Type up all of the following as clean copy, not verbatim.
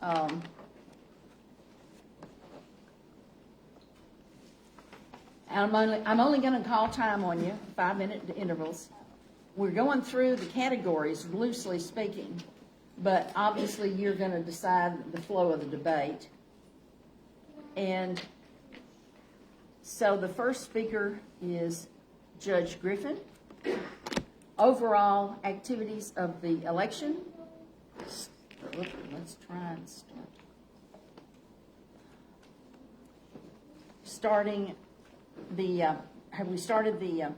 I'm only going to call time on you, 5-minute intervals. We're going through the categories, loosely speaking, but obviously you're going to decide the flow of the debate. And so the first speaker is Judge Griffin. Overall activities of the election. Let's try and start. Starting the, have we started the,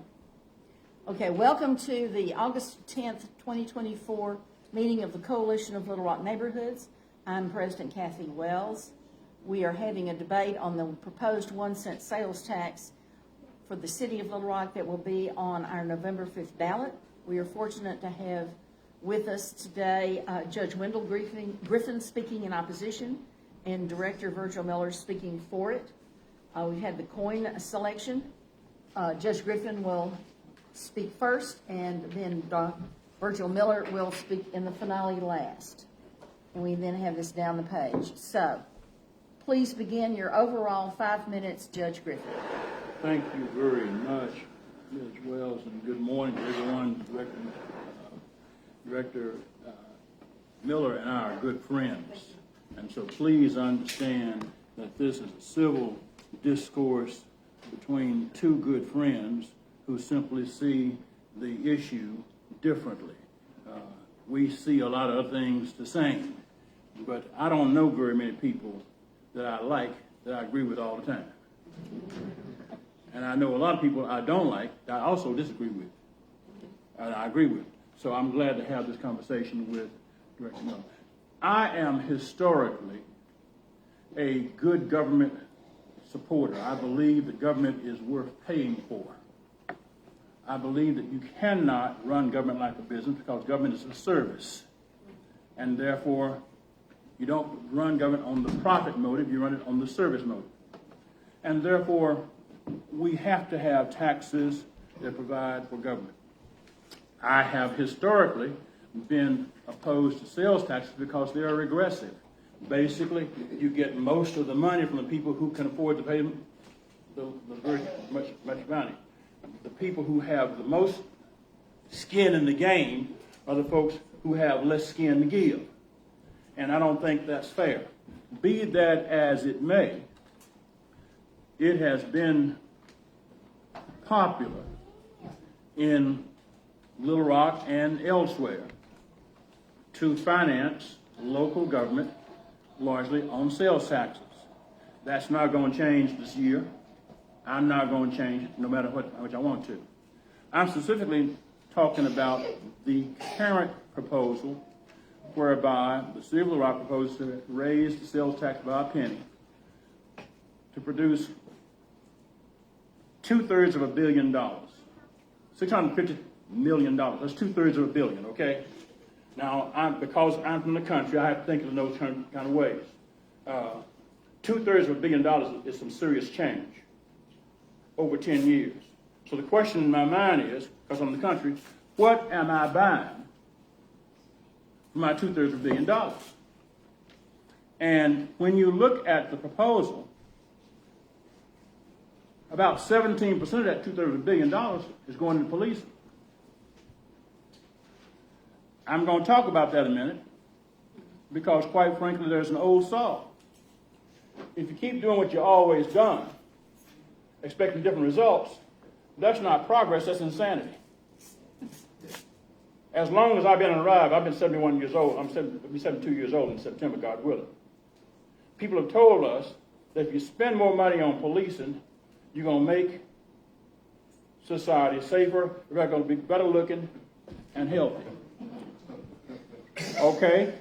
okay, welcome to the August 10th, 2024 meeting of the Coalition of Little Rock Neighborhoods. I'm President Kathy Wells. We are having a debate on the proposed 1-cent sales tax for the city of Little Rock that will be on our November 5th ballot. We are fortunate to have with us today Judge Wendell Griffin speaking in opposition and Director Virgil Miller speaking for it. We've had the coin selection. Judge Griffin will speak first, and then Virgil Miller will speak in the finale last. And we then have this down the page. So, please begin your overall 5 minutes, Judge Griffin. Thank you very much, Ms. Wells, and good morning to everyone. Director Miller and I are good friends, and so please understand that this is a civil discourse between two good friends who simply see the issue differently. We see a lot of things the same, but I don't know very many people that I like, that I agree with all the time. And I know a lot of people I don't like, that I also disagree with, and I agree with. So I'm glad to have this conversation with Director Miller. I am historically a good government supporter. I believe that government is worth paying for. I believe that you cannot run government like a business because government is a service. And therefore, you don't run government on the profit motive, you run it on the service motive. And therefore, we have to have taxes that provide for government. I have historically been opposed to sales taxes because they are regressive. Basically, you get most of the money from the people who can afford to pay the very much money. The people who have the most skin in the game are the folks who have less skin to give. And I don't think that's fair. Be that as it may, it has been popular in Little Rock and elsewhere to finance local government largely on sales taxes. That's not going to change this year. I'm not going to change it no matter how much I want to. I'm specifically talking about the current proposal whereby the city of Little Rock proposed to raise the sales tax by a penny to produce $2/3 of $1 billion, $650 million. That's 2/3 of $1 billion, okay? Now, because I'm from the country, I have to think in those kind of ways. 2/3 of $1 billion is some serious change over 10 years. So the question in my mind is, because I'm in the country, what am I buying for my 2/3 of $1 billion? And when you look at the proposal, about 17% of that 2/3 of $1 billion is going to policing. I'm going to talk about that in a minute because, quite frankly, there's an old saw. If you keep doing what you've always done, expecting different results, that's not progress, that's insanity. As long as I've been alive, I've been 71 years old. I'll be 72 years old in September, God willing. People have told us that if you spend more money on policing, you're going to make society safer, we're going to be better looking and healthy. Okay?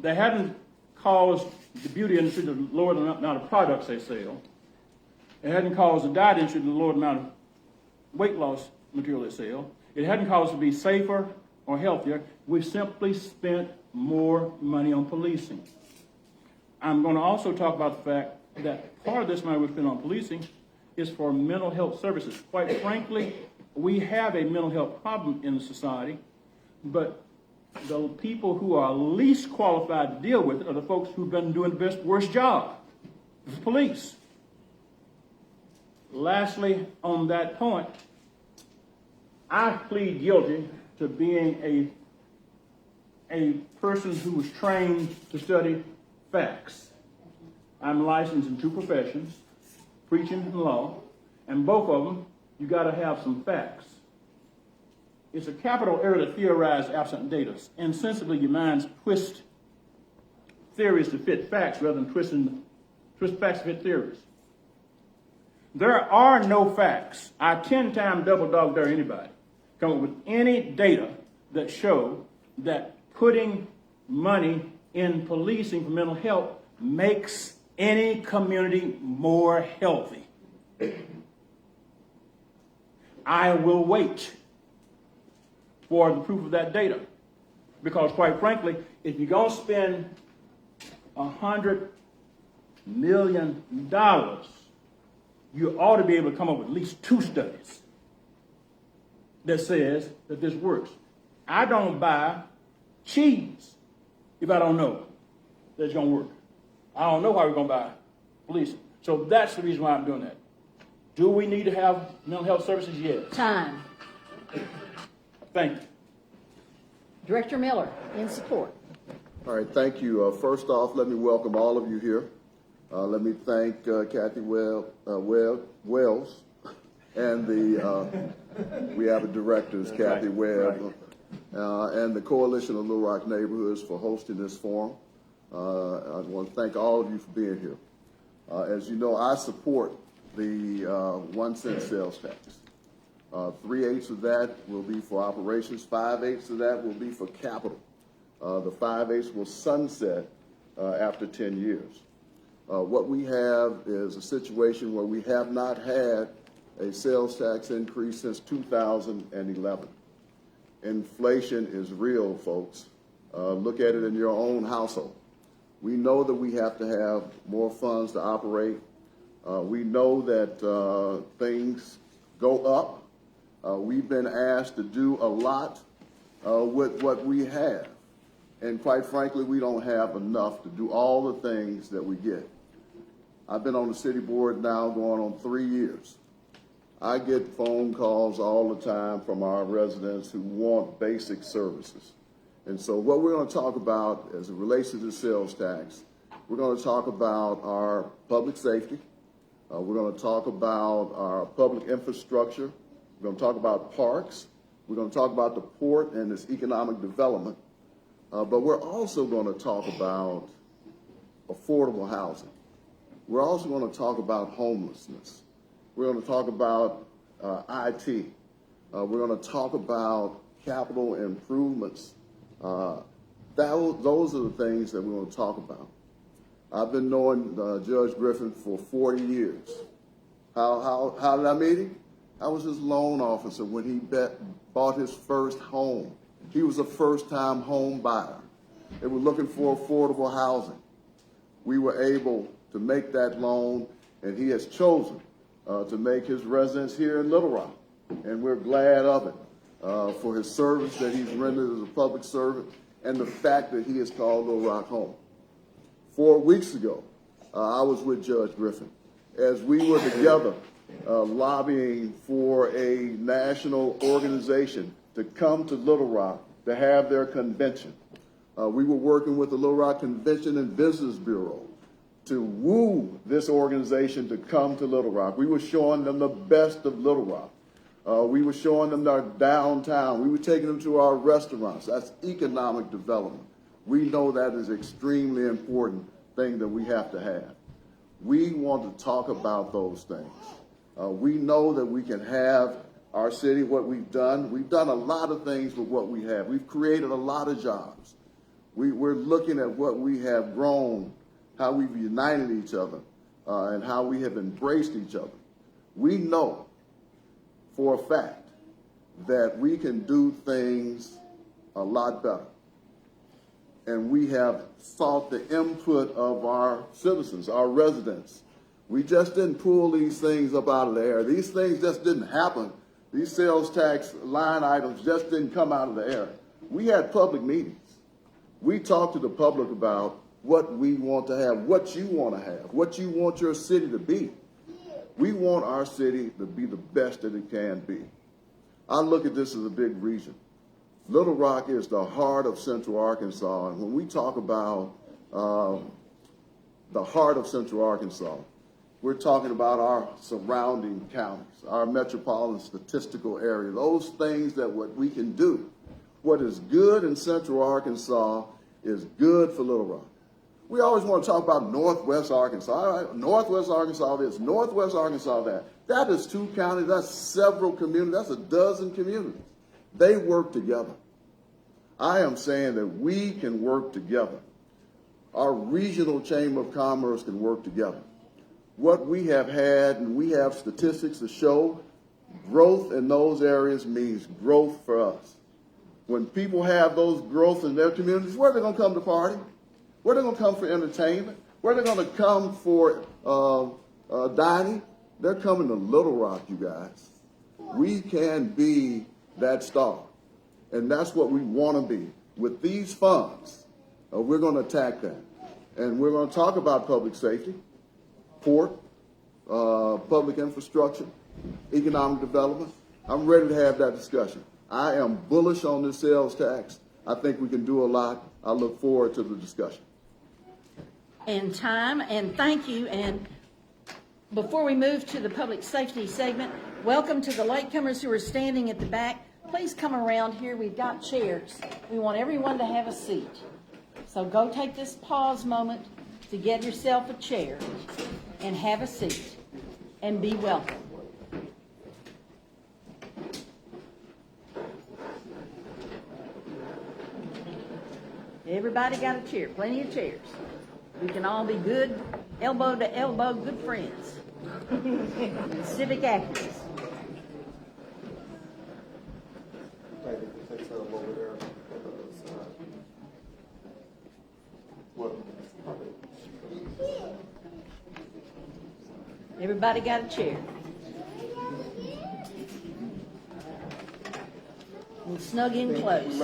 They hadn't caused the beauty industry to lower the amount of products they sell. It hadn't caused the diet industry to lower the amount of weight loss material they sell. It hadn't caused to be safer or healthier. We've simply spent more money on policing. I'm going to also talk about the fact that part of this money we spend on policing is for mental health services. Quite frankly, we have a mental health problem in the society, but the people who are least qualified to deal with it are the folks who've been doing the worst job, the police. Lastly, on that point, I plead guilty to being a person who was trained to study facts. I'm licensed in 2 professions, preaching and law, and both of them, you got to have some facts. It's a capital error to theorize absent data. Insensibly, your minds twist theories to fit facts rather than twist facts to fit theories. There are no facts. I 10 times double dog dare anybody come up with any data that show that putting money in policing for mental health makes any community more healthy. I will wait for the proof of that data. Because quite frankly, if you're going to spend $100 million, you ought to be able to come up with at least 2 studies that says that this works. I don't buy cheese if I don't know that it's going to work. I don't know why we're going to buy police. So that's the reason why I'm doing that. Do we need to have mental health services? Yes. Time. Thank you. Director Miller, in support. All right, thank you. First off, let me welcome all of you here. Let me thank Kathy Wells and we have a directors, Kathy Webb, and the Coalition of Little Rock Neighborhoods for hosting this forum. I want to thank all of you for being here. As you know, I support the 1 cent sales tax. 3/8 of that will be for operations. 5/8 of that will be for capital. The 5/8 will sunset after 10 years. What we have is a situation where we have not had a sales tax increase since 2011. Inflation is real, folks. Look at it in your own household. We know that we have to have more funds to operate. We know that things go up. We've been asked to do a lot with what we have. And quite frankly, we don't have enough to do all the things that we get. I've been on the city board now going on 3 years. I get phone calls all the time from our residents who want basic services. And so what we're going to talk about as it relates to the sales tax, we're going to talk about our public safety. We're going to talk about our public infrastructure. We're going to talk about parks. We're going to talk about the port and its economic development. But we're also going to talk about affordable housing. We're also going to talk about homelessness. We're going to talk about IT. We're going to talk about capital improvements. Those are the things that we're going to talk about. I've been knowing Judge Griffin for 40 years. How did I meet him? I was his loan officer when he bought his first home. He was a first-time home buyer. They were looking for affordable housing. We were able to make that loan, and he has chosen to make his residence here in Little Rock. And we're glad of it for his service that he's rendered as a public servant and the fact that he has called Little Rock home. 4 weeks ago, I was with Judge Griffin as we were together lobbying for a national organization to come to Little Rock to have their convention. We were working with the Little Rock Convention and Business Bureau to woo this organization to come to Little Rock. We were showing them the best of Little Rock. We were showing them our downtown. We were taking them to our restaurants. That's economic development. We know that is an extremely important thing that we have to have. We want to talk about those things. We know that we can have our city, what we've done a lot of things with what we have. We've created a lot of jobs. We're looking at what we have grown, how we've united each other, and how we have embraced each other. We know for a fact that we can do things a lot better. And we have sought the input of our citizens, our residents. We just didn't pull these things up out of the air. These things just didn't happen. These sales tax line items just didn't come out of the air. We had public meetings. We talked to the public about what we want to have, what you want to have, what you want your city to be. We want our city to be the best that it can be. I look at this as a big region. Little Rock is the heart of Central Arkansas, and when we talk about the heart of Central Arkansas, we're talking about our surrounding counties, our metropolitan statistical area, those things that what we can do. What is good in Central Arkansas is good for Little Rock. We always want to talk about Northwest Arkansas. All right, Northwest Arkansas this, Northwest Arkansas that. That is 2 counties, that's several communities, that's a dozen communities. They work together. I am saying that we can work together. Our regional chamber of commerce can work together. What we have had, and we have statistics to show, growth in those areas means growth for us. When people have those growth in their communities, where are they going to come to party? Where are they going to come for entertainment? Where are they going to come for dining? They're coming to Little Rock, you guys. We can be that star. And that's what we want to be. With these funds, we're going to attack that. And we're going to talk about public safety, port, public infrastructure, economic development. I'm ready to have that discussion. I am bullish on this sales tax. I think we can do a lot. I look forward to the discussion. And time, and thank you. And before we move to the public safety segment, welcome to the latecomers who are standing at the back. Please come around here. We've got chairs. We want everyone to have a seat. So go take this pause moment to get yourself a chair and have a seat and be welcome. Everybody got a chair, plenty of chairs. We can all be good, elbow to elbow, good friends. And civic activists. Everybody got a chair. We'll snug in close.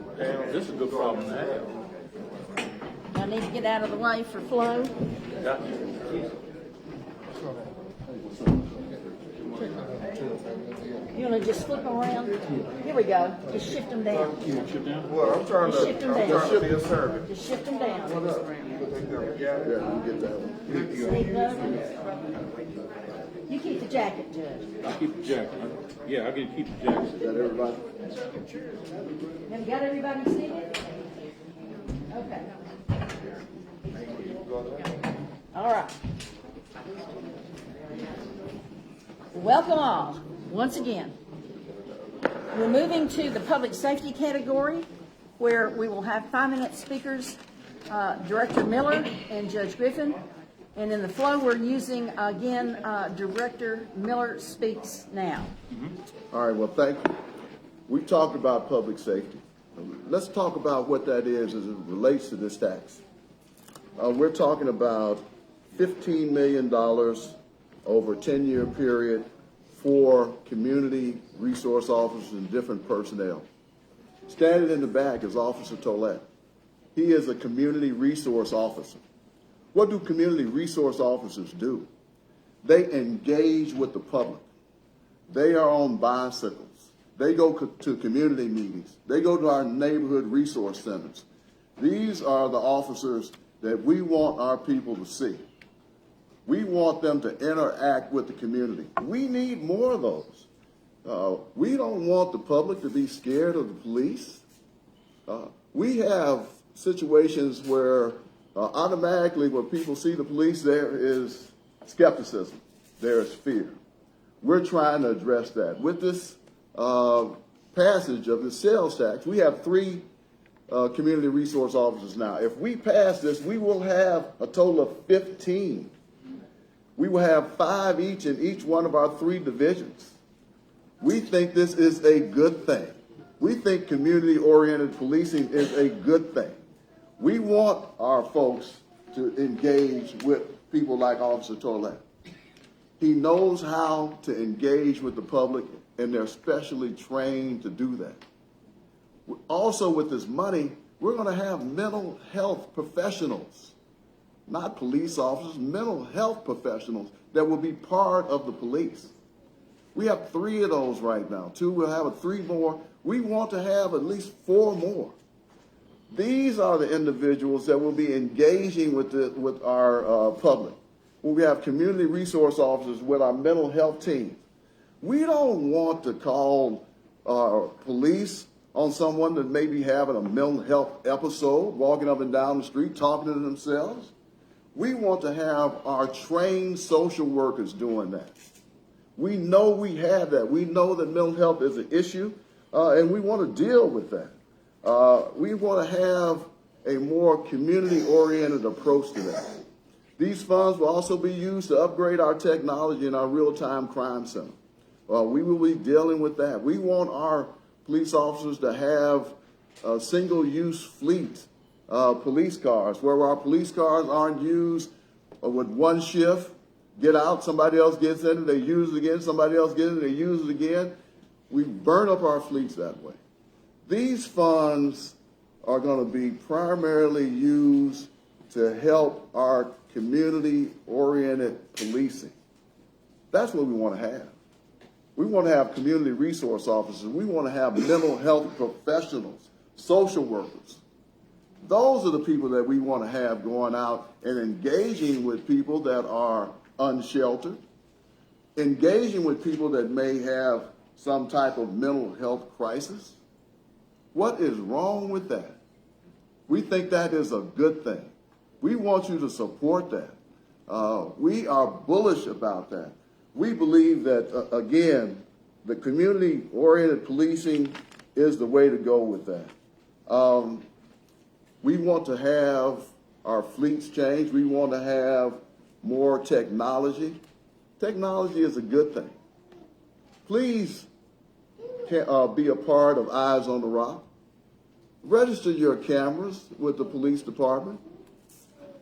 This is a good problem to have. I need to get out of the way for flow. You want to just flip them around? Here we go. Just shift them down. Shift down? Well, I'm trying Just shift them down. to be a servant. Just shift them down. Yeah, you get that one. Sneak up. You keep the jacket, Judge. I'll keep the jacket. Yeah, I can keep the jacket. Is that everybody? Have you got everybody seated? Okay. All right. Welcome all, once again. We're moving to the public safety category, where we will have 5-minute speakers, Director Miller and Judge Griffin. And in the flow, we're using, again, Director Miller speaks now. All right, well, thank you. We talked about public safety. Let's talk about what that is as it relates to this tax. We're talking about $15 million over a 10-year period for community resource officers and different personnel. Standing in the back is Officer Tollett. He is a community resource officer. What do community resource officers do? They engage with the public. They are on bicycles. They go to community meetings. They go to our neighborhood resource centers. These are the officers that we want our people to see. We want them to interact with the community. We need more of those. We don't want the public to be scared of the police. We have situations where automatically when people see the police, there is skepticism, there is fear. We're trying to address that. With this passage of the sales tax, we have 3 community resource officers now. If we pass this, we will have a total of 15. We will have 5 each in each one of our 3 divisions. We think this is a good thing. We think community-oriented policing is a good thing. We want our folks to engage with people like Officer Tollett. He knows how to engage with the public and they're specially trained to do that. Also, with this money, we're going to have mental health professionals, not police officers, mental health professionals that will be part of the police. We have 3 of those right now. 2, we'll have 3 more. We want to have at least 4 more. These are the individuals that will be engaging with our public. When we have community resource officers with our mental health team, we don't want to call police on someone that may be having a mental health episode, walking up and down the street, talking to themselves. We want to have our trained social workers doing that. We know we have that. We know that mental health is an issue, and we want to deal with that. We want to have a more community-oriented approach to that. These funds will also be used to upgrade our technology in our real-time crime center. We will be dealing with that. We want our police officers to have a single-use fleet police cars, where our police cars aren't used with one shift, get out, somebody else gets in it, they use it again, somebody else gets in it, they use it again. We burn up our fleets that way. These funds are going to be primarily used to help our community-oriented policing. That's what we want to have. We want to have community resource officers. We want to have mental health professionals, social workers. Those are the people that we want to have going out and engaging with people that are unsheltered, engaging with people that may have some type of mental health crisis. What is wrong with that? We think that is a good thing. We want you to support that. We are bullish about that. We believe that, again, the community-oriented policing is the way to go with that. We want to have our fleets changed. We want to have more technology. Technology is a good thing. Please be a part of Eyes on the Rock. Register your cameras with the police department.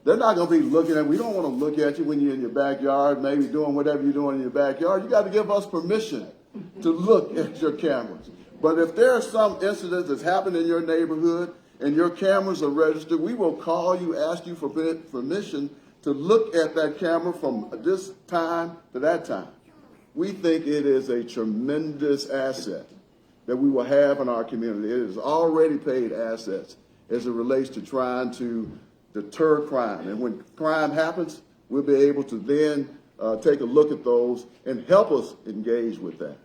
They're not going to be looking at, we don't want to look at you when you're in your backyard, maybe doing whatever you're doing in your backyard. You got to give us permission to look at your cameras. But if there are some incidents that's happened in your neighborhood and your cameras are registered, we will call you, ask you for permission to look at that camera from this time to that time. We think it is a tremendous asset that we will have in our community. It is already paid assets as it relates to trying to deter crime. And when crime happens, we'll be able to then take a look at those and help us engage with that.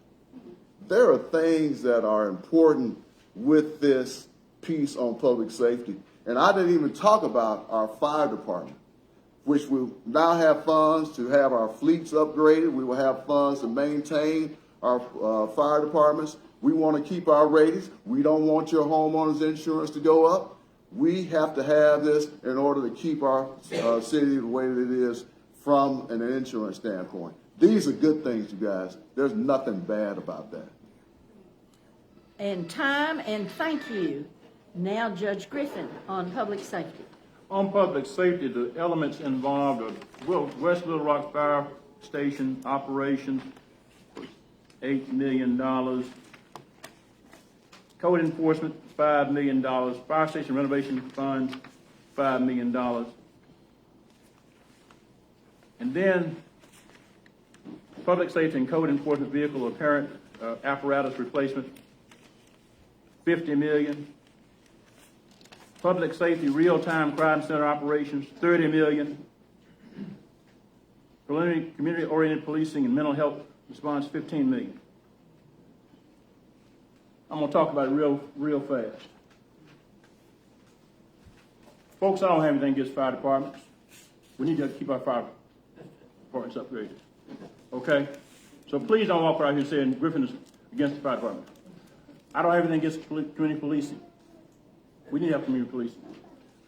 There are things that are important with this piece on public safety. And I didn't even talk about our fire department, which will now have funds to have our fleets upgraded. We will have funds to maintain our fire departments. We want to keep our ratings. We don't want your homeowner's insurance to go up. We have to have this in order to keep our city the way that it is from an insurance standpoint. These are good things, you guys. There's nothing bad about that. And time and thank you. Now Judge Griffin on public safety. On public safety, the elements involved are West Little Rock Fire Station operations, $8 million. Code enforcement, $5 million. Fire station renovation fund, $5 million. And then public safety and code enforcement vehicle apparent apparatus replacement, $50 million. Public safety real-time crime center operations, $30 million. Preliminary community-oriented policing and mental health response, $15 million. I'm going to talk about it real fast. Folks, I don't have anything against fire departments. We need to keep our fire departments upgraded. Okay? So please don't walk around here saying Griffin is against the fire department. I don't have anything against community policing. We need to have community policing.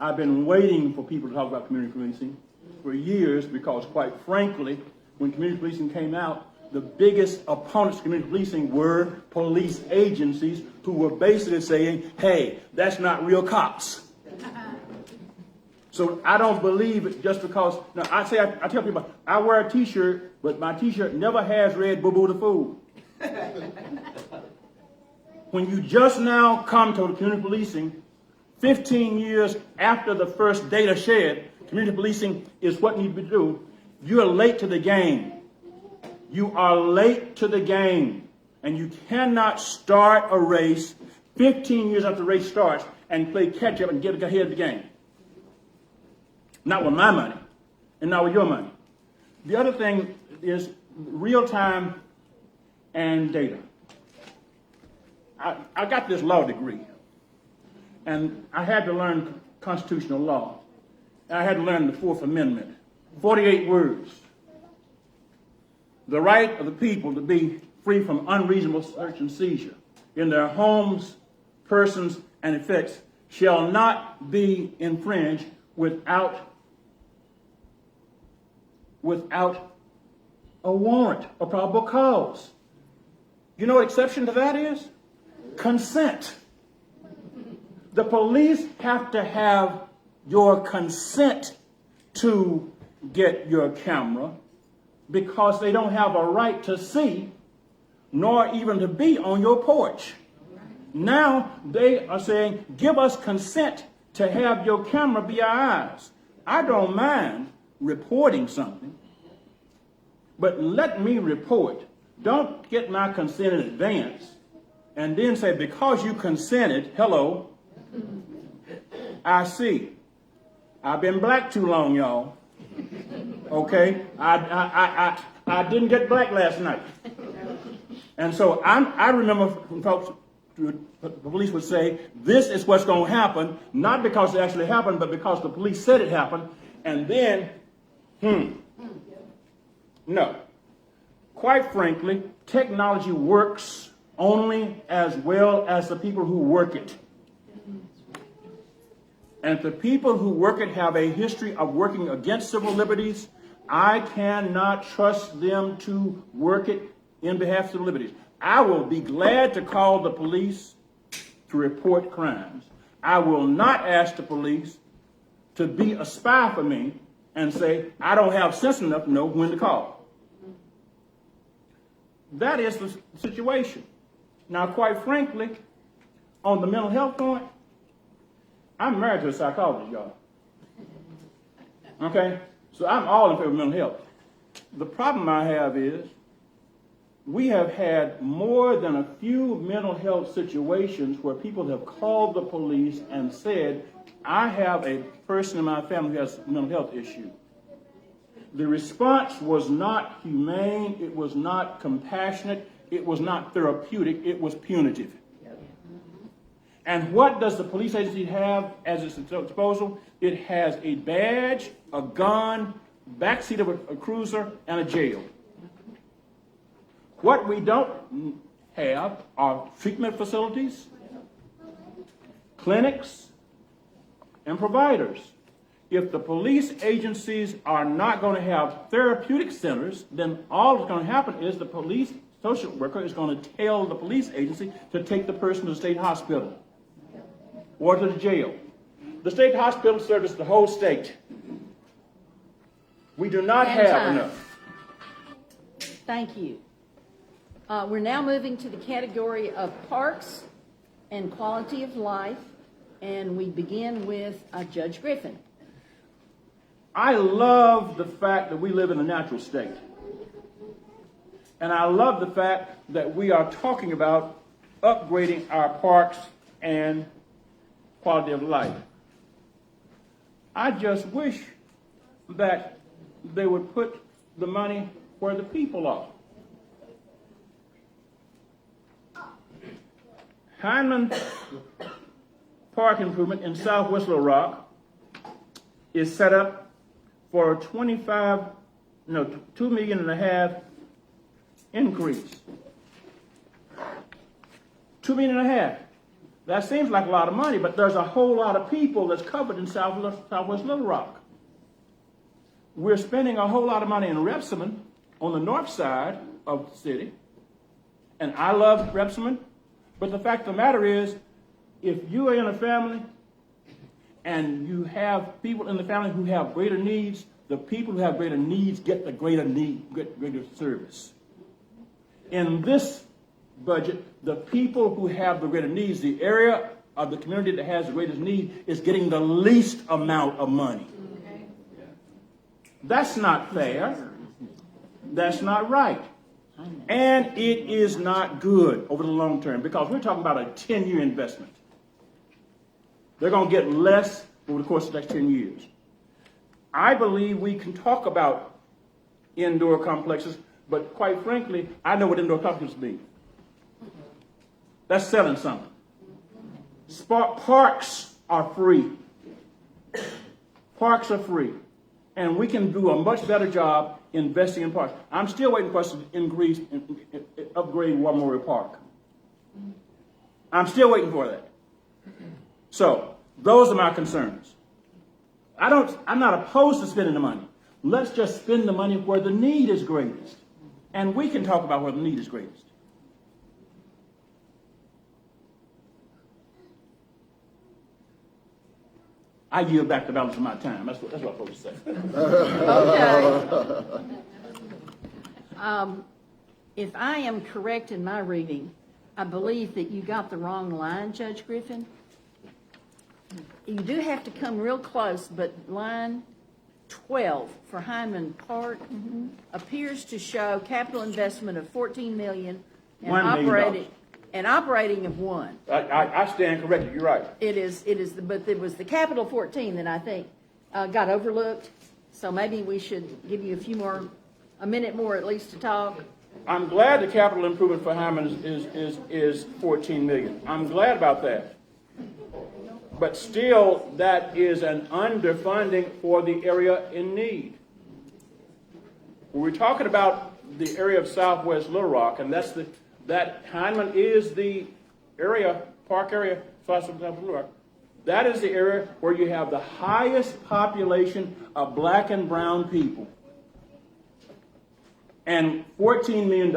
I've been waiting for people to talk about community policing for years because, quite frankly, when community policing came out, the biggest opponents of community policing were police agencies who were basically saying, hey, that's not real cops. So I don't believe it just because, now I tell people, I wear a t-shirt, but my t-shirt never has read Boo Boo the Fool. When you just now come to community policing, 15 years after the first data shared, community policing is what needs to be done. You are late to the game. You are late to the game. And you cannot start a race 15 years after the race starts and play catch up and get ahead of the game. Not with my money and not with your money. The other thing is real time and data. I got this law degree, and I had to learn constitutional law. And I had to learn the Fourth Amendment, 48 words. The right of the people to be free from unreasonable search and seizure in their homes, persons, and effects shall not be infringed without a warrant or probable cause. You know what exception to that is? Consent. The police have to have your consent to get your camera because they don't have a right to see nor even to be on your porch. Now they are saying, give us consent to have your camera be our eyes. I don't mind reporting something, but let me report. Don't get my consent in advance and then say, because you consented, hello, I see. I've been black too long, y'all. Okay? I didn't get black last night. And so I remember when folks, the police would say, this is what's going to happen, not because it actually happened, but because the police said it happened. And then, no. Quite frankly, technology works only as well as the people who work it. And if the people who work it have a history of working against civil liberties, I cannot trust them to work it in behalf of civil liberties. I will be glad to call the police to report crimes. I will not ask the police to be a spy for me and say, I don't have sense enough to know when to call. That is the situation. Now, quite frankly, on the mental health point, I'm married to a psychologist, y'all. Okay? So I'm all in favor of mental health. The problem I have is we have had more than a few mental health situations where people have called the police and said, I have a person in my family who has a mental health issue. The response was not humane, it was not compassionate, it was not therapeutic, it was punitive. And what does the police agency have as its disposal? It has a badge, a gun, backseat of a cruiser, and a jail. What we don't have are treatment facilities, clinics, and providers. If the police agencies are not going to have therapeutic centers, then all that's going to happen is the police social worker is going to tell the police agency to take the person to the state hospital or to the jail. The state hospital services the whole state. We do not have enough. Thank you. We're now moving to the category of parks and quality of life, and we begin with Judge Griffin. I love the fact that we live in a natural state. And I love the fact that we are talking about upgrading our parks and quality of life. I just wish that they would put the money where the people are. Hyndman Park improvement in southwest Little Rock is set up for a $2.5 million increase. $2.5 million. That seems like a lot of money, but there's a whole lot of people that's covered in southwest Little Rock. We're spending a whole lot of money in Repsamen on the north side of the city, and I love Repsamen, but the fact of the matter is, if you are in a family and you have people in the family who have greater needs, the people who have greater needs get the greater service. In this budget, the people who have the greater needs, the area of the community that has the greatest need is getting the least amount of money. That's not fair. That's not right. And it is not good over the long term because we're talking about a 10-year investment. They're going to get less over the course of the next 10 years. I believe we can talk about indoor complexes, but quite frankly, I know what indoor complexes mean. That's selling something. Parks are free. Parks are free. And we can do a much better job investing in parks. I'm still waiting for us to upgrade War Memorial Park. I'm still waiting for that. So, those are my concerns. I'm not opposed to spending the money. Let's just spend the money where the need is greatest. And we can talk about where the need is greatest. I yield back the balance of my time. That's what I'm supposed to say. Okay. If I am correct in my reading, I believe that you got the wrong line, Judge Griffin. You do have to come real close, but line 12 for Hyman Park appears to show capital investment of $14 million and $1 million. Operating of $1 million. I stand corrected. You're right. It is, but it was the capital 14 that I think got overlooked. So maybe we should give you a minute more at least to talk. I'm glad the capital improvement for Hyman is $14 million. I'm glad about that. But still, that is an underfunding for the area in need. We're talking about the area of Southwest Little Rock, and that Hyman is the area, park area, Southwest Little Rock. That is the area where you have the highest population of black and brown people. And $14 million,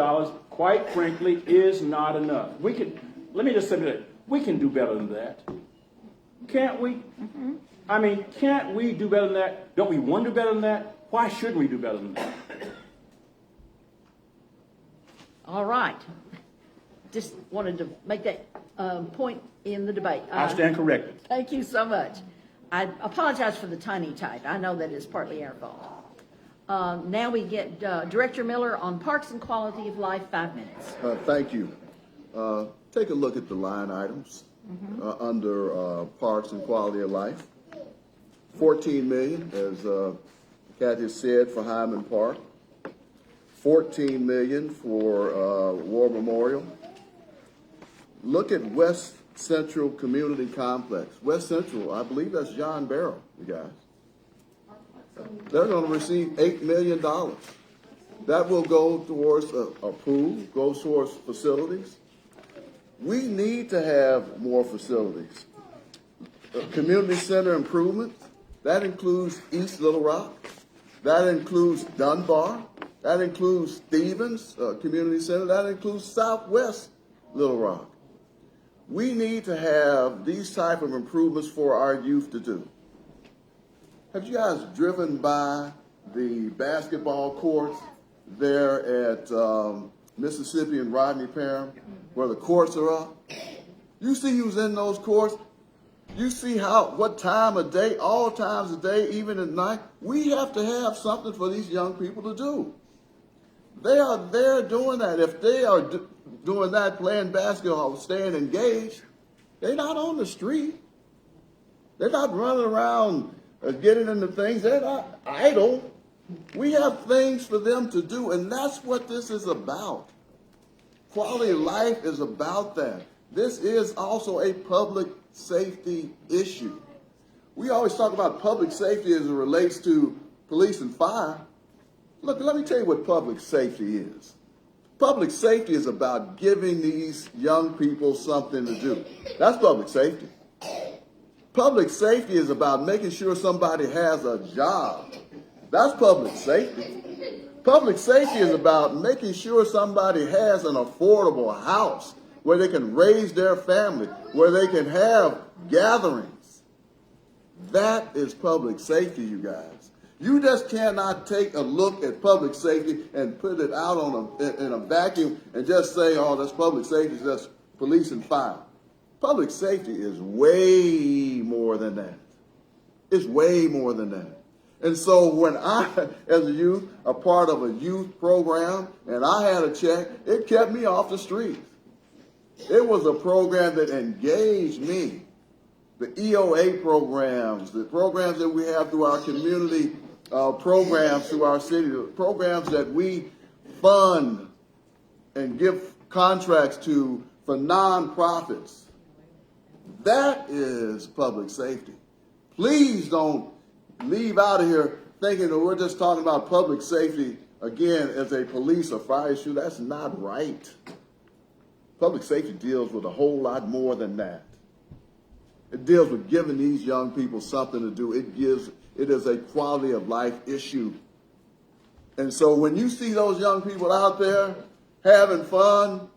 quite frankly, is not enough. Let me just say that, we can do better than that. Can't we? Mm-hmm. I mean, can't we do better than that? Don't we want to do better than that? Why shouldn't we do better than that? All right. Just wanted to make that point in the debate. I stand corrected. Thank you so much. I apologize for the tiny type. I know that is partly our fault. Now we get Director Miller on Parks and Quality of Life, 5 minutes. Thank you. Take a look at the line items under Parks and Quality of Life. $14 million, as Kathy said, for Hyman Park. $14 million for War Memorial. Look at West Central Community Complex. West Central, I believe that's John Barrow, you guys. They're going to receive $8 million. That will go towards a pool, goes towards facilities. We need to have more facilities. Community center improvements, that includes East Little Rock. That includes Dunbar. That includes Stevens Community Center. That includes Southwest Little Rock. We need to have these type of improvements for our youth to do. Have you guys driven by the basketball courts there at Mississippi and Rodney Parham, where the courts are up? You see who's in those courts? You see what time of day, all times of day, even at night. We have to have something for these young people to do. They are there doing that. If they are doing that, playing basketball, staying engaged, they're not on the street. They're not running around getting into things. They're not idle. We have things for them to do, and that's what this is about. Quality of life is about that. This is also a public safety issue. We always talk about public safety as it relates to police and fire. Look, let me tell you what public safety is. Public safety is about giving these young people something to do. That's public safety. Public safety is about making sure somebody has a job. That's public safety. Public safety is about making sure somebody has an affordable house where they can raise their family, where they can have gatherings. That is public safety, you guys. You just cannot take a look at public safety and put it out in a vacuum and just say, oh, that's public safety, that's police and fire. Public safety is way more than that. It's way more than that. And so when I, as a youth, a part of a youth program, and I had a check, it kept me off the streets. It was a program that engaged me. The EOA programs, the programs that we have through our community programs through our city, the programs that we fund and give contracts to for nonprofits. That is public safety. Please don't leave out of here thinking that we're just talking about public safety again as a police or fire issue. That's not right. Public safety deals with a whole lot more than that. It deals with giving these young people something to do. It is a quality of life issue. And so when you see those young people out there having fun,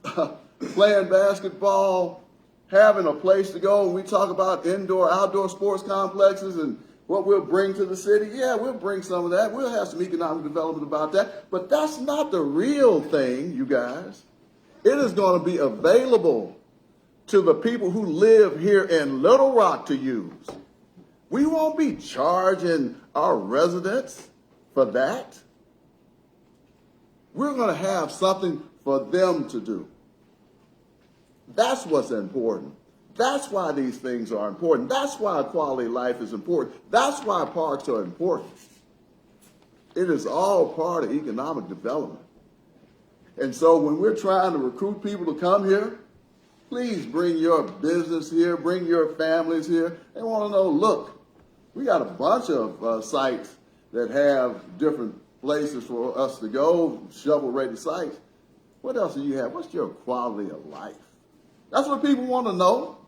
playing basketball, having a place to go, and we talk about indoor, outdoor sports complexes and what we'll bring to the city, yeah, we'll bring some of that. We'll have some economic development about that. But that's not the real thing, you guys. It is going to be available to the people who live here in Little Rock to use. We won't be charging our residents for that. We're going to have something for them to do. That's what's important. That's why these things are important. That's why quality of life is important. That's why parks are important. It is all part of economic development. And so when we're trying to recruit people to come here, please bring your business here, bring your families here. They want to know, look, we got a bunch of sites that have different places for us to go, shovel-ready sites. What else do you have? What's your quality of life? That's what people want to know.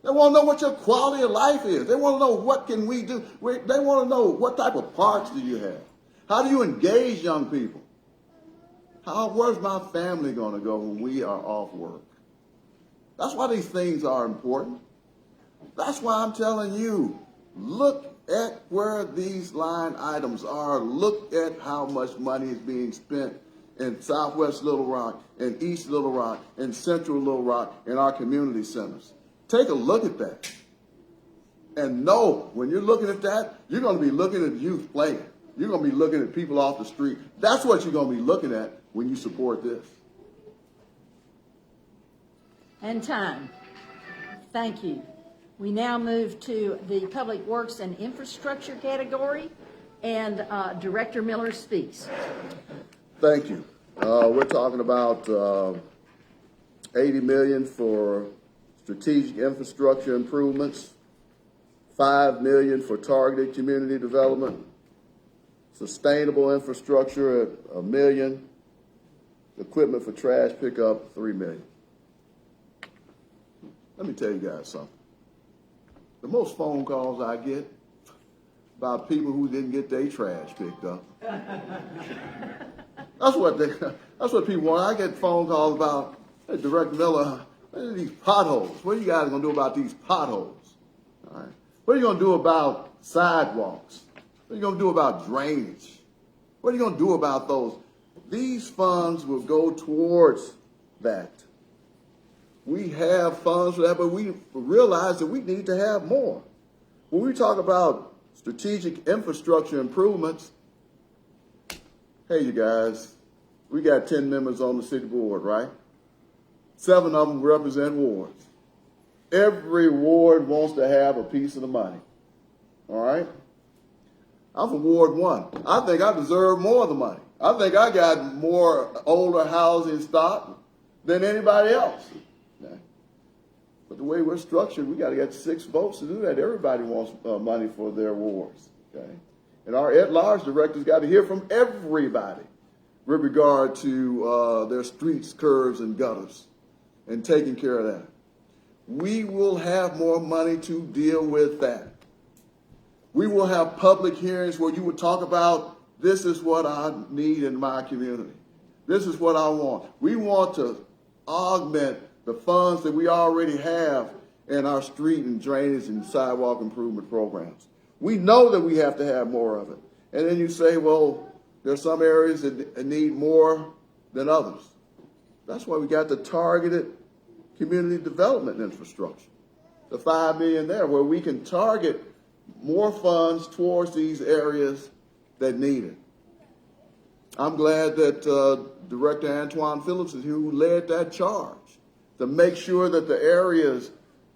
They want to know what your quality of life is. They want to know what can we do. They want to know what type of parks do you have? How do you engage young people? Where's my family going to go when we are off work? That's why these things are important. That's why I'm telling you, look at where these line items are. Look at how much money is being spent in Southwest Little Rock, in East Little Rock, in Central Little Rock, in our community centers. Take a look at that. And know, when you're looking at that, you're going to be looking at youth playing. You're going to be looking at people off the street. That's what you're going to be looking at when you support this. And time. Thank you. We now move to the Public Works and Infrastructure category, and Director Miller speaks. Thank you. We're talking about $80 million for strategic infrastructure improvements, $5 million for targeted community development, sustainable infrastructure at $1 million, equipment for trash pickup, $3 million. Let me tell you guys something. The most phone calls I get about people who didn't get their trash picked up. That's what people want. I get phone calls about, hey, Director Miller, what are these potholes? What are you guys going to do about these potholes? All right. What are you going to do about sidewalks? What are you going to do about drainage? What are you going to do about those? These funds will go towards that. We have funds for that, but we realize that we need to have more. When we talk about strategic infrastructure improvements, hey, you guys, we got 10 members on the city board, right? 7 of them represent wards. Every ward wants to have a piece of the money, all right? I'm from Ward 1. I think I deserve more of the money. I think I got more older housing stock than anybody else. Okay. But the way we're structured, we got to get 6 votes to do that. Everybody wants money for their wards, okay? And our at-large directors got to hear from everybody with regard to their streets, curbs, and gutters, and taking care of that. We will have more money to deal with that. We will have public hearings where you would talk about, this is what I need in my community. This is what I want. We want to augment the funds that we already have in our street and drainage and sidewalk improvement programs. We know that we have to have more of it. And then you say, well, there's some areas that need more than others. That's why we got the targeted community development infrastructure, the $5 million there, where we can target more funds towards these areas that need it. I'm glad that Director Antoine Phillips is here, who led that charge to make sure that the areas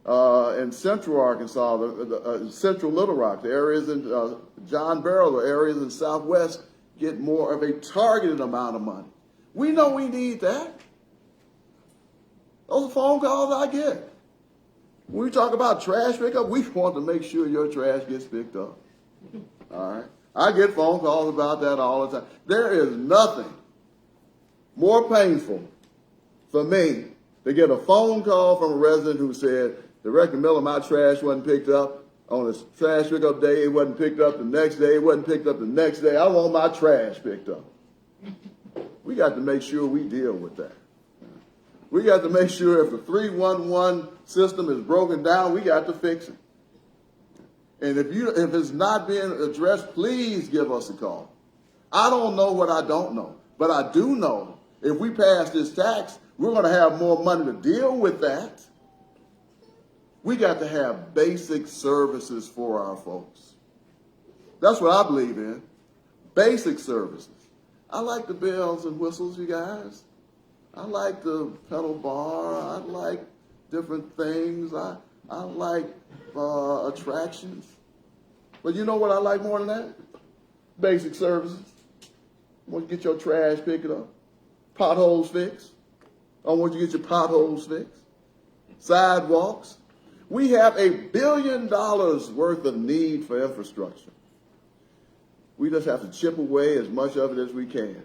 in central Arkansas, central Little Rock, the areas in John Barrow, the areas in Southwest get more of a targeted amount of money. We know we need that. Those are phone calls I get. When we talk about trash pickup, we want to make sure your trash gets picked up. All right? I get phone calls about that all the time. There is nothing more painful for me to get a phone call from a resident who said, Director Miller, my trash wasn't picked up on a trash pickup day. It wasn't picked up the next day. It wasn't picked up the next day. I want my trash picked up. We got to make sure we deal with that. We got to make sure if the 311 system is broken down, we got to fix it. And if it's not being addressed, please give us a call. I don't know what I don't know, but I do know if we pass this tax, we're going to have more money to deal with that. We got to have basic services for our folks. That's what I believe in. Basic services. I like the bells and whistles, you guys. I like the pedal bar. I like different things. I like attractions. But you know what I like more than that? Basic services. I want you to get your trash picked up. Potholes fixed. I want you to get your potholes fixed. Sidewalks. We have $1 billion worth of need for infrastructure. We just have to chip away as much of it as we can.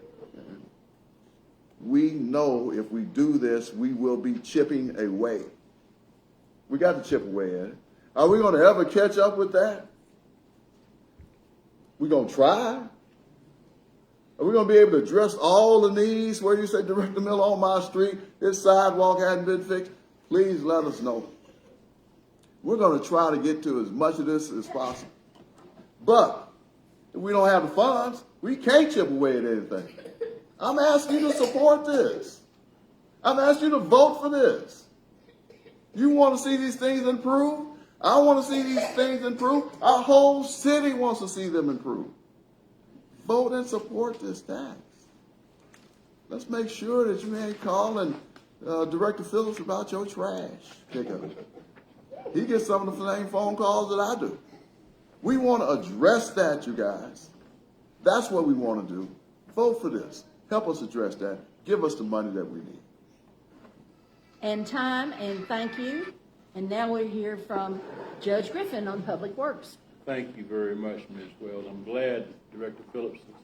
We know if we do this, we will be chipping away. We got to chip away at it. Are we going to ever catch up with that? We're going to try. Are we going to be able to address all the needs? Where you say, Director Miller, on my street, this sidewalk hadn't been fixed? Please let us know. We're going to try to get to as much of this as possible. But if we don't have the funds, we can't chip away at anything. I'm asking you to support this. I'm asking you to vote for this. You want to see these things improve? I want to see these things improve. Our whole city wants to see them improve. Vote and support this tax. Let's make sure that you ain't calling Director Phillips about your trash pickup. He gets some of the same phone calls that I do. We want to address that, you guys. That's what we want to do. Vote for this. Help us address that. Give us the money that we need. And time, and thank you. And now we'll hear from Judge Griffin on Public Works. Thank you very much, Ms. Wells. I'm glad Director Phillips is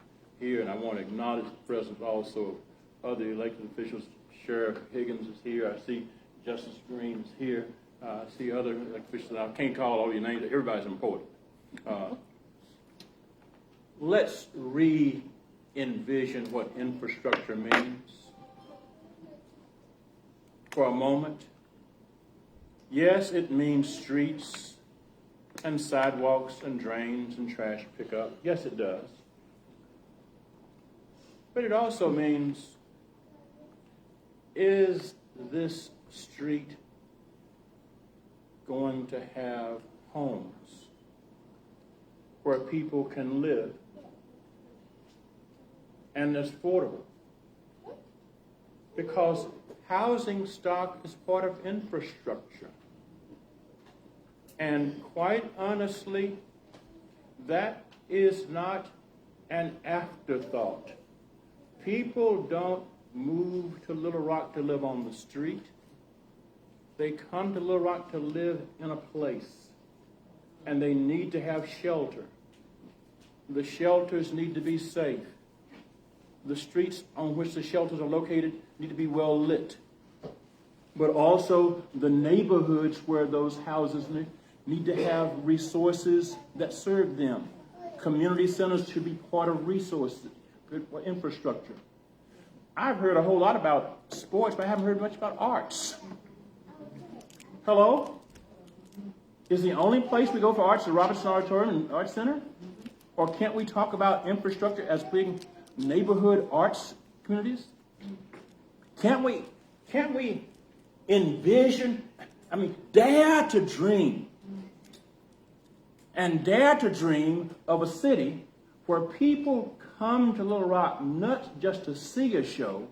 here, and I want to acknowledge the presence also of other elected officials. Sheriff Higgins is here. I see Justice Green is here. I see other elected officials. I can't call all your names. Everybody's important. Let's re-envision what infrastructure means for a moment. Yes, it means streets and sidewalks and drains and trash pickup. Yes, it does. But it also means, is this street going to have homes where people can live and that's affordable? Because housing stock is part of infrastructure. And quite honestly, that is not an afterthought. People don't move to Little Rock to live on the street. They come to Little Rock to live in a place, and they need to have shelter. The shelters need to be safe. The streets on which the shelters are located need to be well lit. But also the neighborhoods where those houses need to have resources that serve them. Community centers should be part of resources, infrastructure. I've heard a whole lot about sports, but I haven't heard much about arts. Hello? Is the only place we go for arts the Robertson Auditorium and Arts Center? Or can't we talk about infrastructure as being neighborhood arts communities? Can't we envision, dare to dream, and dare to dream of a city where people come to Little Rock not just to see a show,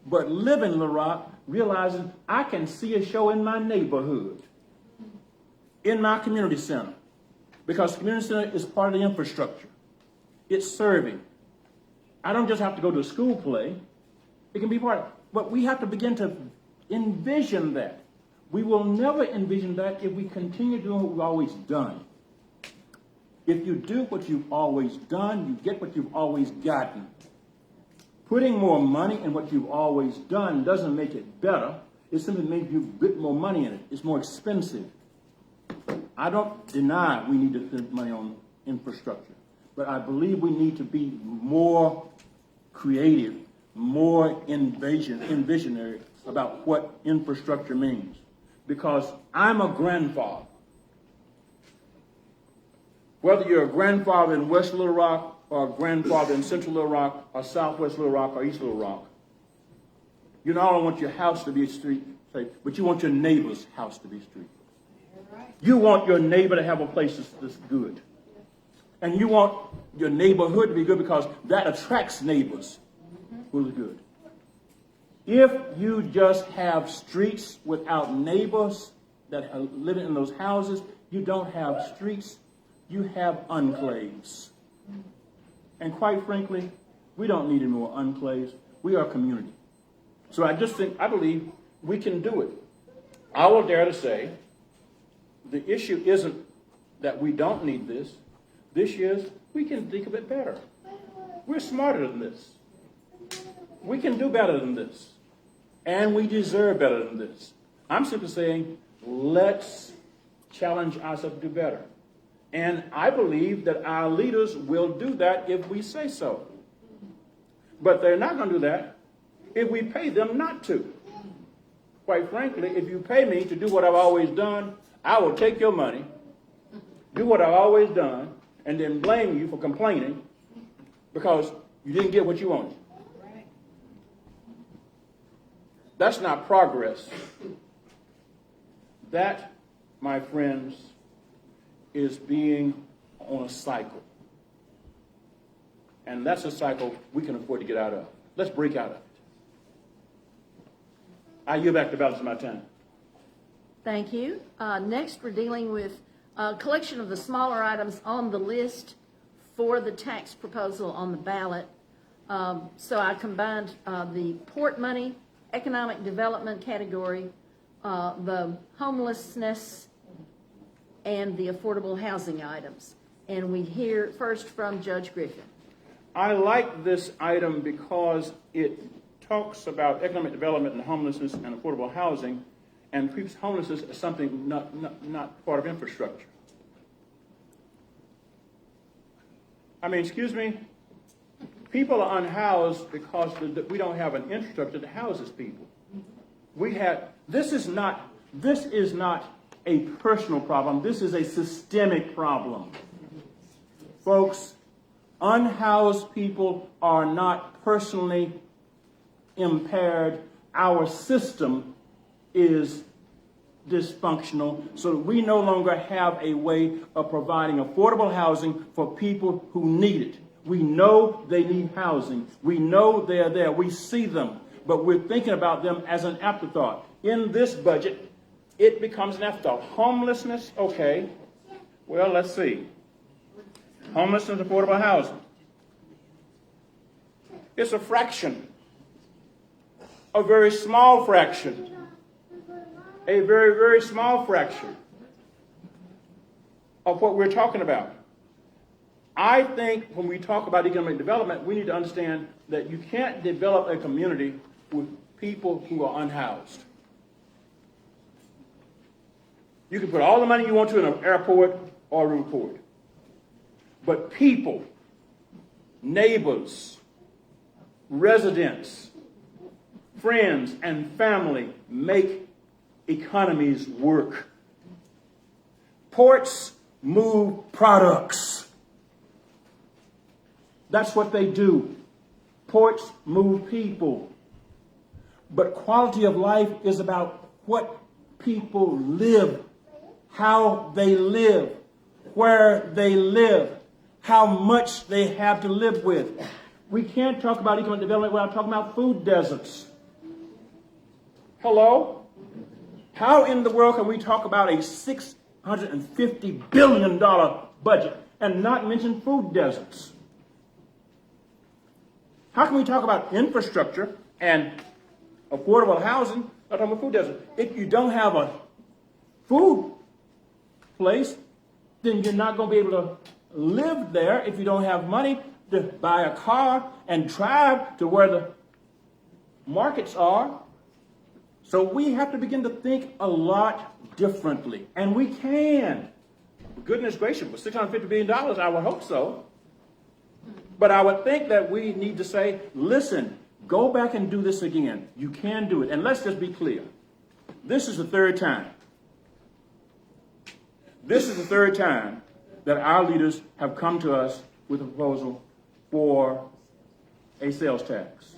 but live in Little Rock realizing I can see a show in my neighborhood, in my community center, because the community center is part of the infrastructure. It's serving. I don't just have to go to a school play. It can be part of it. But we have to begin to envision that. We will never envision that if we continue doing what we've always done. If you do what you've always done, you get what you've always gotten. Putting more money in what you've always done doesn't make it better. It simply makes you put more money in it. It's more expensive. I don't deny we need to spend money on infrastructure, but I believe we need to be more creative, more visionary about what infrastructure means. Because I'm a grandfather. Whether you're a grandfather in West Little Rock or a grandfather in Central Little Rock or Southwest Little Rock or East Little Rock, you not only want your house to be a street, but you want your neighbor's house to be a street. You want your neighbor to have a place that's good. And you want your neighborhood to be good because that attracts neighbors who are good. If you just have streets without neighbors that are living in those houses, you don't have streets, you have enclaves. And quite frankly, we don't need any more enclaves. We are a community. So I believe we can do it. I will dare to say, the issue isn't that we don't need this. This is we can think of it better. We're smarter than this. We can do better than this. And we deserve better than this. I'm simply saying, let's challenge ourselves to do better. And I believe that our leaders will do that if we say so. But they're not going to do that if we pay them not to. Quite frankly, if you pay me to do what I've always done, I will take your money, do what I've always done, and then blame you for complaining because you didn't get what you wanted. That's not progress. That, my friends, is being on a cycle. And that's a cycle we can afford to get out of. Let's break out of it. I yield back the balance of my time. Thank you. Next, we're dealing with collection of the smaller items on the list for the tax proposal on the ballot. So I combined the port money, economic development category, the homelessness, and the affordable housing items. And we hear first from Judge Griffin. I like this item because it talks about economic development and homelessness and affordable housing, and treats homelessness as something not part of infrastructure. Excuse me, people are unhoused because we don't have an infrastructure that houses people. This is not a personal problem. This is a systemic problem. Folks, unhoused people are not personally impaired. Our system is dysfunctional, so that we no longer have a way of providing affordable housing for people who need it. We know they need housing. We know they're there. We see them, but we're thinking about them as an afterthought. In this budget, it becomes an afterthought. Homelessness, okay. Well, let's see. Homelessness, affordable housing. It's a fraction, a very small fraction, a very, very small fraction of what we're talking about. I think when we talk about economic development, we need to understand that you can't develop a community with people who are unhoused. You can put all the money you want to in an airport or a report. But people, neighbors, residents, friends, and family make economies work. Ports move products. That's what they do. Ports move people. But quality of life is about what people live, how they live, where they live, how much they have to live with. We can't talk about economic development without talking about food deserts. Hello? How in the world can we talk about a $650 billion budget and not mention food deserts? How can we talk about infrastructure and affordable housing, not talking about food desert? If you don't have a food place, then you're not going to be able to live there if you don't have money to buy a car and drive to where the markets are. So we have to begin to think a lot differently. And we can. Goodness gracious, with $650 billion, I would hope so. But I would think that we need to say, listen, go back and do this again. You can do it. And let's just be clear. This is the third time. This is the third time that our leaders have come to us with a proposal for a sales tax.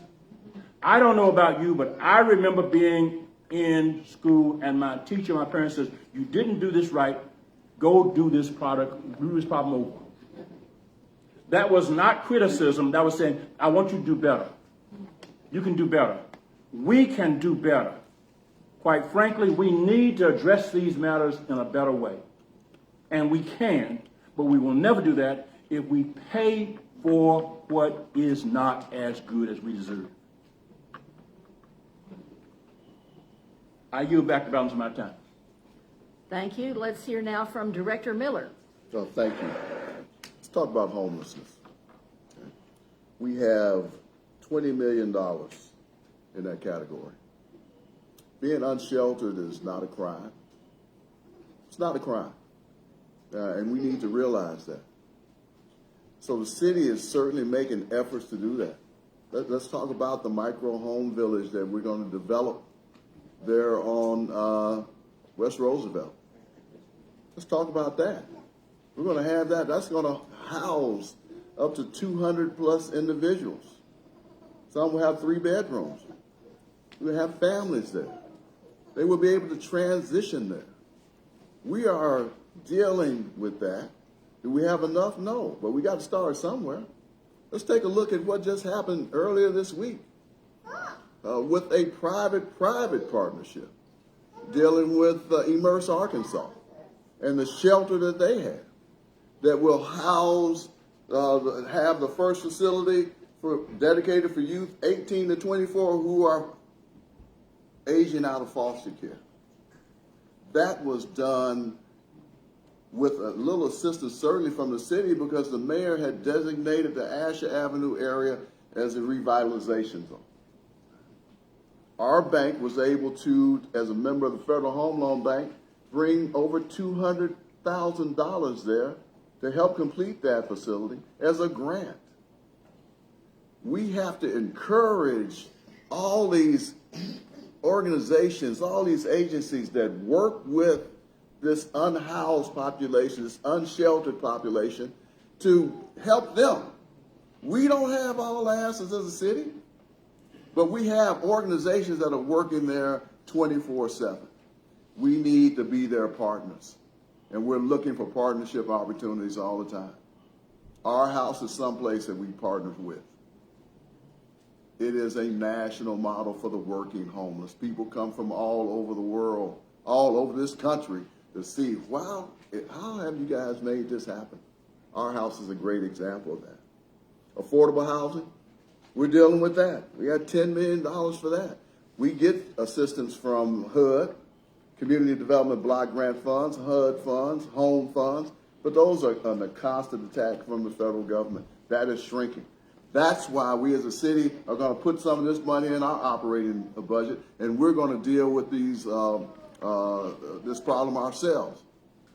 I don't know about you, but I remember being in school and my teacher, my parents says, you didn't do this right. Go do this do this problem over. That was not criticism. That was saying, I want you to do better. You can do better. We can do better. Quite frankly, we need to address these matters in a better way. And we can, but we will never do that if we pay for what is not as good as we deserve. I yield back the balance of my time. Thank you. Let's hear now from Director Miller. So thank you. Let's talk about homelessness. Okay. We have $20 million in that category. Being unsheltered is not a crime. It's not a crime. And we need to realize that. So the city is certainly making efforts to do that. Let's talk about the micro home village that we're going to develop there on West Roosevelt. Let's talk about that. We're going to have that. That's going to house up to 200 plus individuals. Some will have 3 bedrooms. We'll have families there. They will be able to transition there. We are dealing with that. Do we have enough? No, but we got to start somewhere. Let's take a look at what just happened earlier this week with a private partnership dealing with Immerse Arkansas and the shelter that they have that will house, have the first facility dedicated for youth 18 to 24 who are aging out of foster care. That was done with a little assistance certainly from the city because the mayor had designated the Asher Avenue area as a revitalization zone. Our bank was able to, as a member of the Federal Home Loan Bank, bring over $200,000 there to help complete that facility as a grant. We have to encourage all these organizations, all these agencies that work with this unhoused population, this unsheltered population, to help them. We don't have all the answers as a city, but we have organizations that are working there 24/7. We need to be their partners, and we're looking for partnership opportunities all the time. Our house is someplace that we partner with. It is a national model for the working homeless. People come from all over the world, all over this country, to see, wow, how have you guys made this happen? Our house is a great example of that. Affordable housing, we're dealing with that. We got $10 million for that. We get assistance from HUD, Community Development Block Grant Funds, HUD funds, home funds, but those are under constant attack from the federal government. That is shrinking. That's why we as a city are going to put some of this money in our operating budget, and we're going to deal with these this problem ourselves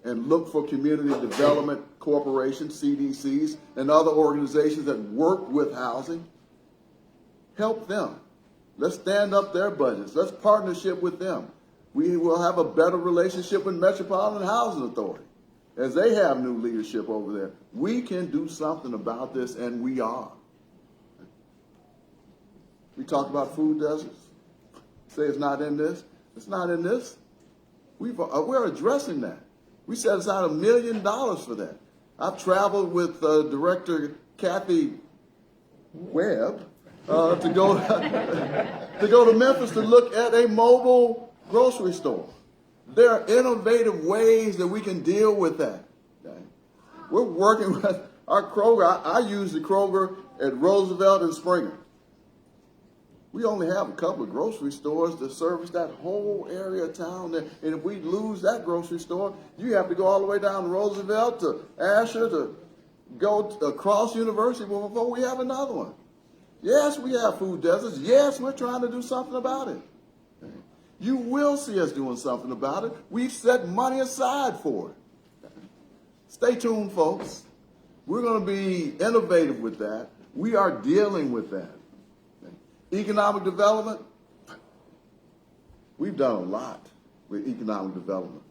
and look for community development corporations, CDCs, and other organizations that work with housing. Help them. Let's stand up their budgets. Let's partnership with them. We will have a better relationship with Metropolitan Housing Authority. as they have new leadership over there, we can do something about this, and we are. We talked about food deserts. Say it's not in this. It's not in this. We're addressing that. We set aside $1 million for that. I've traveled with Director Kathy Webb to go to Memphis to look at a mobile grocery store. There are innovative ways that we can deal with that. Okay? We're working with our Kroger. I use the Kroger at Roosevelt and Springer. We only have a couple of grocery stores to service that whole area of town. And if we lose that grocery store, you have to go all the way down to Roosevelt to Asher to go across University before we have another one. Yes, we have food deserts. Yes, we're trying to do something about it. Okay. You will see us doing something about it. We've set money aside for it. Okay. Stay tuned, folks. We're going to be innovative with that. We are dealing with that. Economic development, we've done a lot with economic development.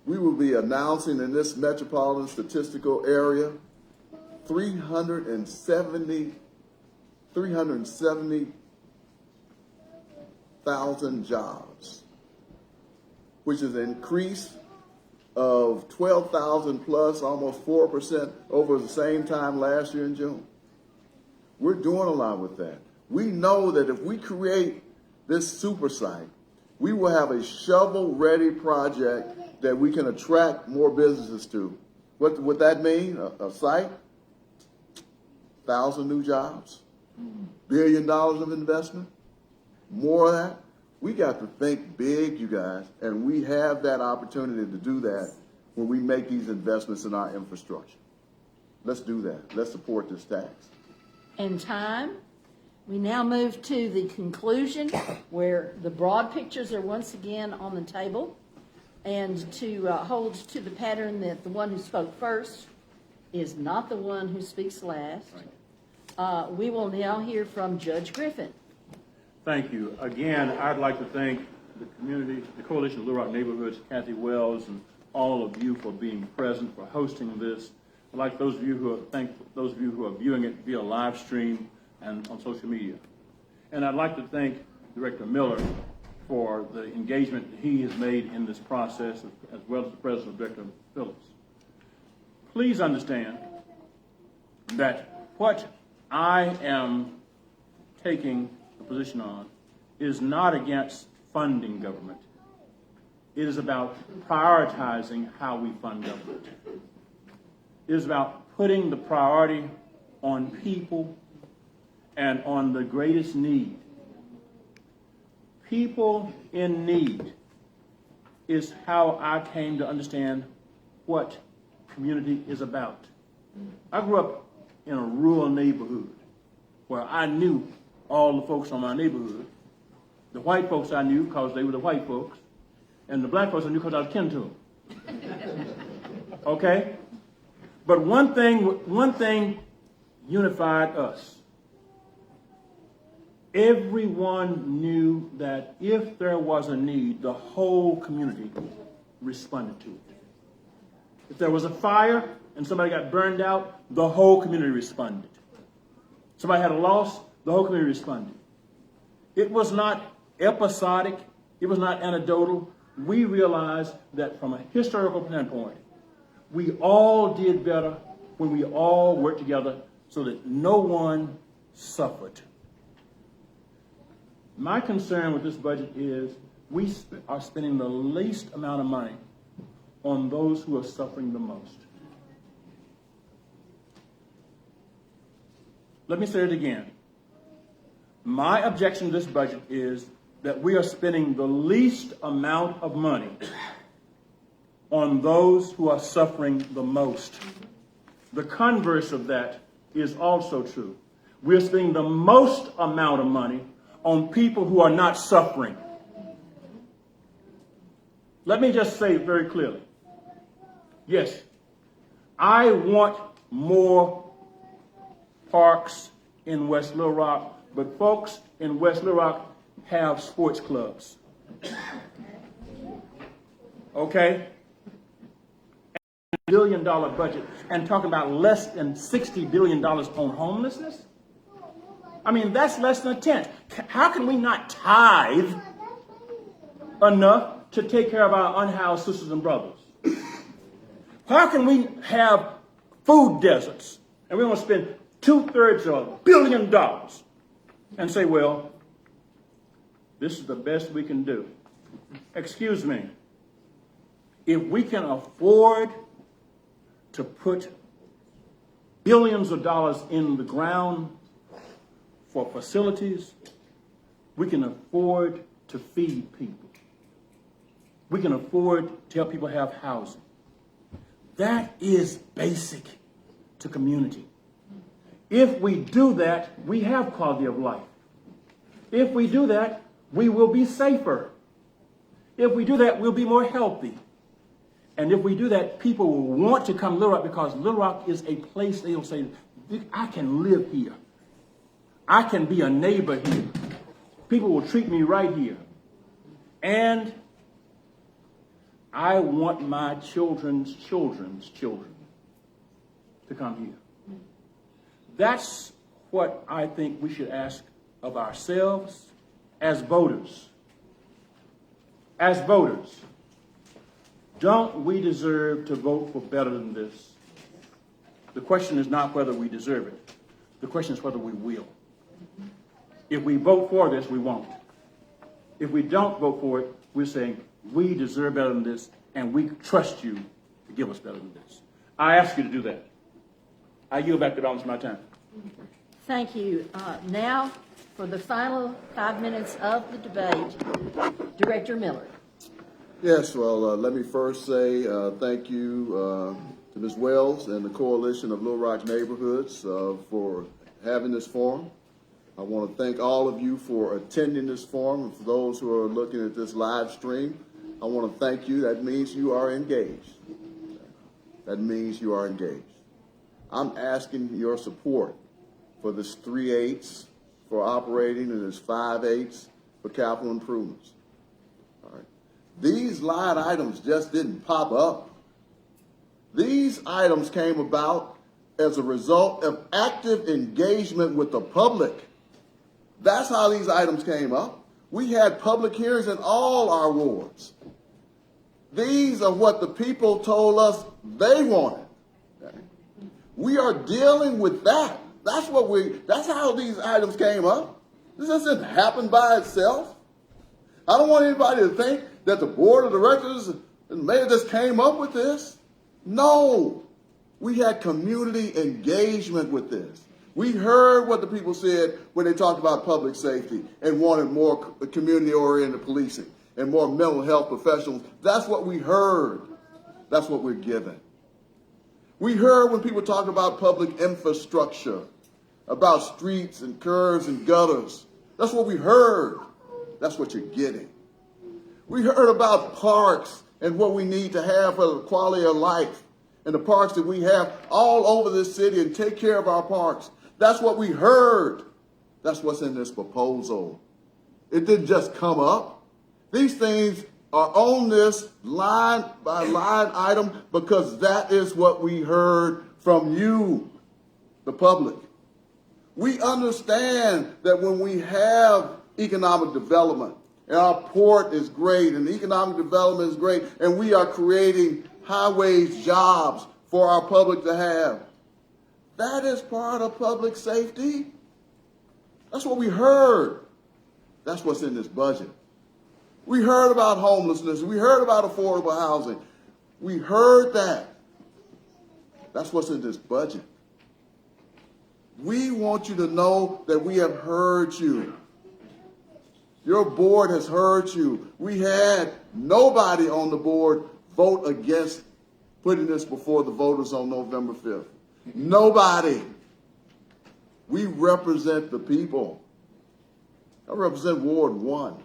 We will be announcing in this metropolitan statistical area 370,000 jobs, which is an increase of 12,000 plus, almost 4% over the same time last year in June. We're doing a lot with that. We know that if we create this super site, we will have a shovel-ready project that we can attract more businesses to. What would that mean? A site? 1,000 new jobs? $1 billion of investment? More of that? We got to think big, you guys, and we have that opportunity to do that when we make these investments in our infrastructure. Let's do that. Let's support this tax. And time. We now move to the conclusion where the broad pictures are once again on the table, and to hold to the pattern that the one who spoke first is not the one who speaks last. We will now hear from Judge Griffin. Thank you. Again, I'd like to thank the community, the Coalition of Little Rock Neighborhoods, Kathy Wells, and all of you for being present, for hosting this. I'd like those of you who are viewing it via live stream and on social media. And I'd like to thank Director Miller for the engagement that he has made in this process, as well as the President, Director Phillips. Please understand that what I am taking a position on is not against funding government. It is about prioritizing how we fund government. It is about putting the priority on people and on the greatest need. People in need is how I came to understand what community is about. I grew up in a rural neighborhood where I knew all the folks in my neighborhood. The white folks I knew because they were the white folks, and the black folks I knew because I was kin to them. Okay? But one thing unified us. Everyone knew that if there was a need, the whole community responded to it. If there was a fire and somebody got burned out, the whole community responded. Somebody had a loss, the whole community responded. It was not episodic. It was not anecdotal. We realized that from a historical standpoint, we all did better when we all worked together so that no one suffered. My concern with this budget is we are spending the least amount of money on those who are suffering the most. Let me say it again. My objection to this budget is that we are spending the least amount of money on those who are suffering the most. The converse of that is also true. We're spending the most amount of money on people who are not suffering. Let me just say very clearly, yes, I want more parks in West Little Rock, but folks in West Little Rock have sports clubs. Okay? billion budget and talking about less than $60 billion on homelessness? I mean, that's less than a tenth. How can we not tithe enough to take care of our unhoused sisters and brothers? How can we have food deserts and we want to spend 2/3 of $1 billion and say, well, this is the best we can do? Excuse me. If we can afford to put billions of dollars in the ground for facilities, we can afford to feed people. We can afford to help people have housing. That is basic to community. If we do that, we have quality of life. If we do that, we will be safer. If we do that, we'll be more healthy. And if we do that, people will want to come to Little Rock because Little Rock is a place they'll say, I can live here. I can be a neighbor here. People will treat me right here. And I want my children's children's children to come here. That's what I think we should ask of ourselves as voters. As voters, don't we deserve to vote for better than this? The question is not whether we deserve it. The question is whether we will. If we vote for this, we won't. If we don't vote for it, we're saying we deserve better than this, and we trust you to give us better than this. I ask you to do that. I yield back the balance of my time. Thank you. Now, for the final 5 minutes of the debate, Director Miller. Yes, well, let me first say thank you to Ms. Wells and the Coalition of Little Rock Neighborhoods for having this forum. I want to thank all of you for attending this forum, and for those who are looking at this live stream, I want to thank you. That means you are engaged. That means you are engaged. I'm asking your support for this 3/8 for operating and this 5/8 for capital improvements. All right. These line items just didn't pop up. These items came about as a result of active engagement with the public. That's how these items came up. We had public hearings in all our wards. These are what the people told us they wanted. Okay? We are dealing with that. That's how these items came up. This doesn't happen by itself. I don't want anybody to think that the board of directors and mayor just came up with this. No, we had community engagement with this. We heard what the people said when they talked about public safety and wanted more community-oriented policing and more mental health professionals. That's what we heard. That's what we're given. We heard when people talk about public infrastructure, about streets and curbs and gutters. That's what we heard. That's what you're getting. We heard about parks and what we need to have for the quality of life and the parks that we have all over this city, and take care of our parks. That's what we heard. That's what's in this proposal. It didn't just come up. These things are on this line by line item because that is what we heard from you, the public. We understand that when we have economic development, and our port is great, and economic development is great, and we are creating high-wage jobs for our public to have, that is part of public safety. That's what we heard. That's what's in this budget. We heard about homelessness. We heard about affordable housing. We heard that. That's what's in this budget. We want you to know that we have heard you. Your board has heard you. We had nobody on the board vote against putting this before the voters on November 5th. Nobody. We represent the people. I represent Ward 1.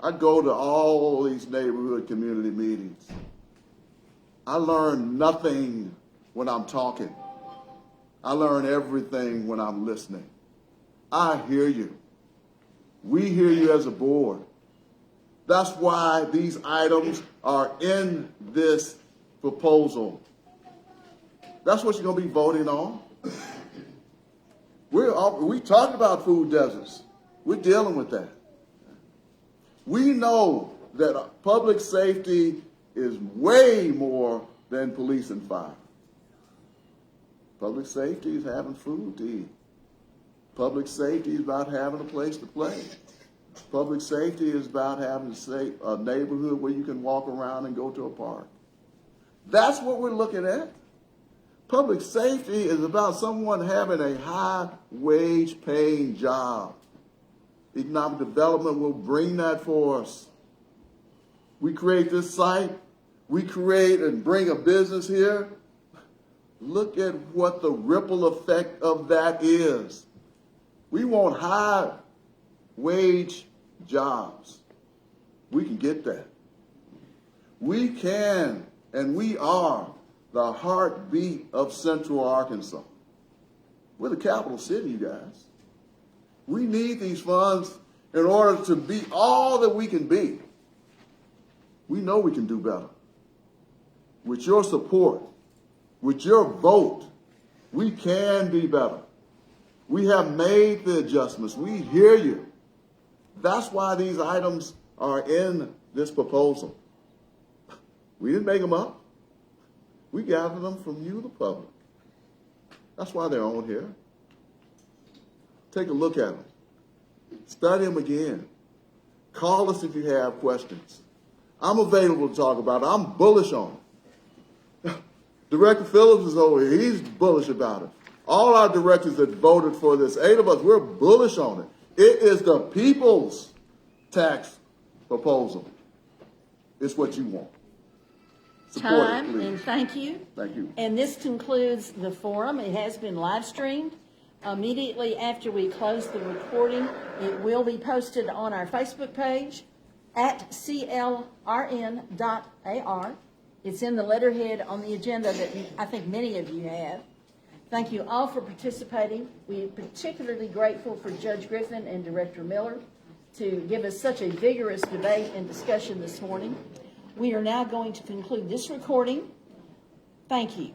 I go to all these neighborhood community meetings. I learn nothing when I'm talking. I learn everything when I'm listening. I hear you. We hear you as a board. That's why these items are in this proposal. That's what you're going to be voting on. We talked about food deserts. We're dealing with that. We know that public safety is way more than police and fire. Public safety is having food to eat. Public safety is about having a place to play. Public safety is about having a neighborhood where you can walk around and go to a park. That's what we're looking at. Public safety is about someone having a high wage paying job. Economic development will bring that for us. We create this site. We create and bring a business here. Look at what the ripple effect of that is. We want high wage jobs. We can get that. We can, and we are the heartbeat of Central Arkansas. We're the capital city, you guys. We need these funds in order to be all that we can be. We know we can do better. With your support, with your vote, we can be better. We have made the adjustments. We hear you. That's why these items are in this proposal. We didn't make them up. We gathered them from you, the public. That's why they're on here. Take a look at them. Study them again. Call us if you have questions. I'm available to talk about it. I'm bullish on it. Director Phillips is over here. He's bullish about it. All our directors that voted for this, 8 of us, we're bullish on it. It is the people's tax proposal. It's what you want. Support Time, it, please. and thank you. Thank you. And this concludes the forum. It has been live streamed. Immediately after we close the recording, it will be posted on our Facebook page at CLRN.AR. It's in the letterhead on the agenda that I think many of you have. Thank you all for participating. We are particularly grateful for Judge Griffin and Director Miller to give us such a vigorous debate and discussion this morning. We are now going to conclude this recording. Thank you.